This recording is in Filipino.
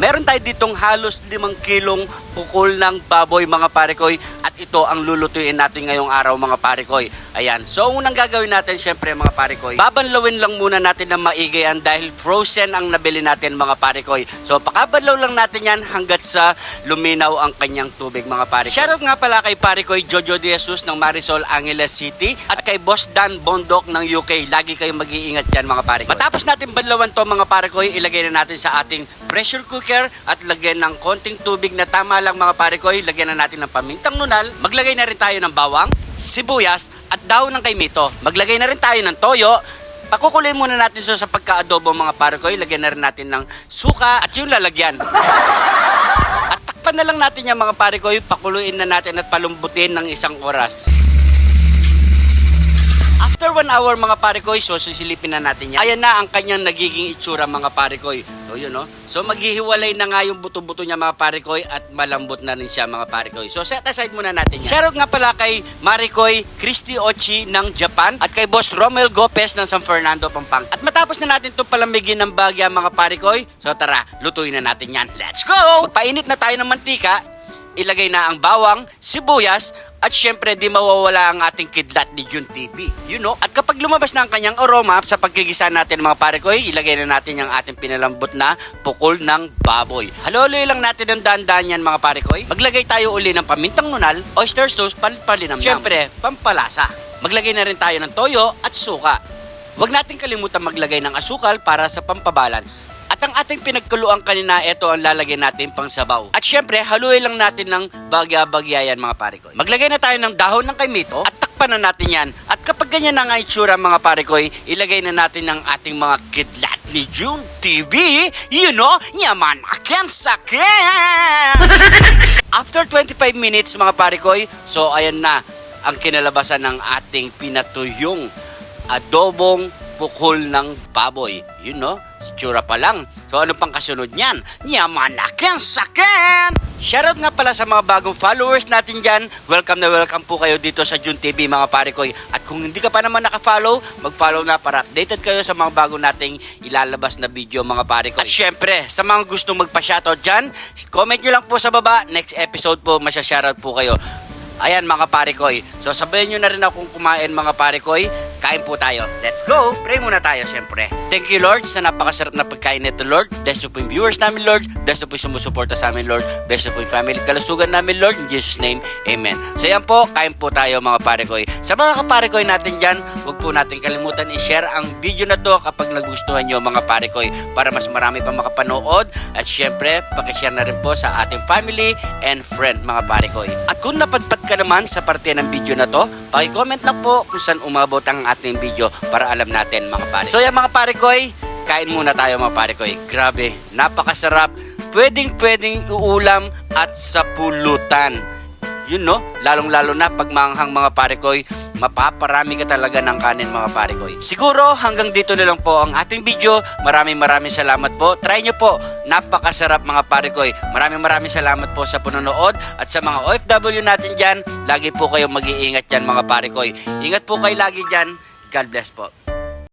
Meron tayo ditong halos 5 kilong pukol ng baboy mga pare koy, at ito ang lulutuin natin ngayong araw mga pare koy. Ayan, so unang gagawin natin syempre mga pare koy, babanlawin lang muna natin ng maigi yan dahil frozen ang nabili natin mga pare koy. So pakabanlaw lang natin yan hanggat sa luminaw ang kanyang tubig mga pare koy. Shoutout nga pala kay pare koy Jojo De Jesus ng Marisol, Angeles City, at kay Boss Dan Bondok ng UK. Lagi kayong mag-iingat dyan mga pare koy. Matapos natin banlawan to mga pare koy, ilagay na natin sa ating pressure cooker at lagyan ng konting tubig na tama lang mga pare koy. Lagyan na natin ng pamintang nunal. Maglagay na rin tayo ng bawang, sibuyas at dahon ng kaimito. Maglagay na rin tayo ng toyo. Pakukuloyin muna natin sa pagka-adobo mga pare koy. Lagyan na rin natin ng suka at yung lalagyan. At takpan na lang natin yung mga pare koy. Pakuluin na natin at palumbutin ng 1 oras. After 1 hour mga pare koy, so sisilipin na natin yan. Ayan na ang kanyang nagiging itsura mga pare koy. So yun no. So maghihiwalay na nga yung buto-buto niya mga pare koy at malambot na rin siya mga pare koy. So set aside muna natin yan. Shoutout nga pala kay Marikoy Christy Ochi ng Japan at kay Boss Romel Gopez ng San Fernando, Pampanga. At matapos na natin itong palamigin ng bagya mga pare koy, so tara, lutuin na natin yan. Let's go! Magpainit na tayo ng mantika. Ilagay na ang bawang, sibuyas, at syempre di mawawala ang ating kidlat ni Jun TV. You know? At kapag lumabas na ang kanyang aroma sa pagkigisa natin mga pare koy, ilagay na natin yung ating pinalambot na pukol ng baboy. Halo-haloy lang natin ang dahan-dahan yan mga pare koy. Maglagay tayo uli ng pamintang nunal, oyster sauce, palinamnam. Syempre, pampalasa. Maglagay na rin tayo ng toyo at suka. Huwag natin kalimutan maglagay ng asukal para sa pampabalance. At ang ating pinagkuluan kanina, ito ang lalagyan natin pang sabaw. At syempre, haluin lang natin ng bagya-bagya yan mga pare koy. Maglagay na tayo ng dahon ng kaimito at takpan na natin yan. At kapag ganyan na nga itsura mga pare koy, ilagay na natin ang ating mga kidlat ni Jun TV. You know, yaman akin sakin! After 25 minutes mga pare koy, so ayan na ang kinalabasan ng ating pinatuyong adobong pukol ng baboy. You know, itsura pa lang. So ano pang kasunod niyan? Yaman akin sakin! Shoutout nga pala sa mga bagong followers natin dyan. Welcome na welcome po kayo dito sa Jun TV mga pare koy. At kung hindi ka pa naman naka-follow, mag-follow na para updated kayo sa mga bago nating ilalabas na video mga pare koy. At syempre, sa mga gustong magpa-shoutout dyan, comment nyo lang po sa baba. Next episode po, masya-shoutout po kayo. Ayan mga pare koy. So sabihin nyo na rin akong kumain mga pare koy. Kain po tayo. Let's go! Pray muna tayo syempre. Thank you Lord sa napakasarap na pagkain nito Lord. Bless po yung viewers namin Lord. Bless po yung sumusuporta sa amin Lord. Bless po yung family kalusugan namin Lord. In Jesus name, Amen. So yan po, kain po tayo mga pare koy. Sa mga kapare koy natin dyan, huwag po natin kalimutan i-share ang video na to kapag nagustuhan nyo mga pare koy para mas marami pa makapanood. At syempre, pakishare na rin po sa ating family and friend mga pare koy. At kung napadpad ka naman sa parte ng video na to, paki-comment lang po kung saan umabot ang ating video para alam natin mga pare. So yan mga pare koy, kain muna tayo mga pare koy. Grabe, napakasarap. Pwedeng uulam at sa pulutan. Yun no, lalong-lalo na pag manghang mga pare koy, mapaparami ka talaga ng kanin mga pare koy. Siguro hanggang dito na lang po ang ating video. Maraming salamat po. Try nyo po, napakasarap mga pare koy. Maraming salamat po sa panonood. At sa mga OFW natin dyan, lagi po kayong mag-iingat dyan mga pare koy. Ingat po kayo lagi dyan. God bless po.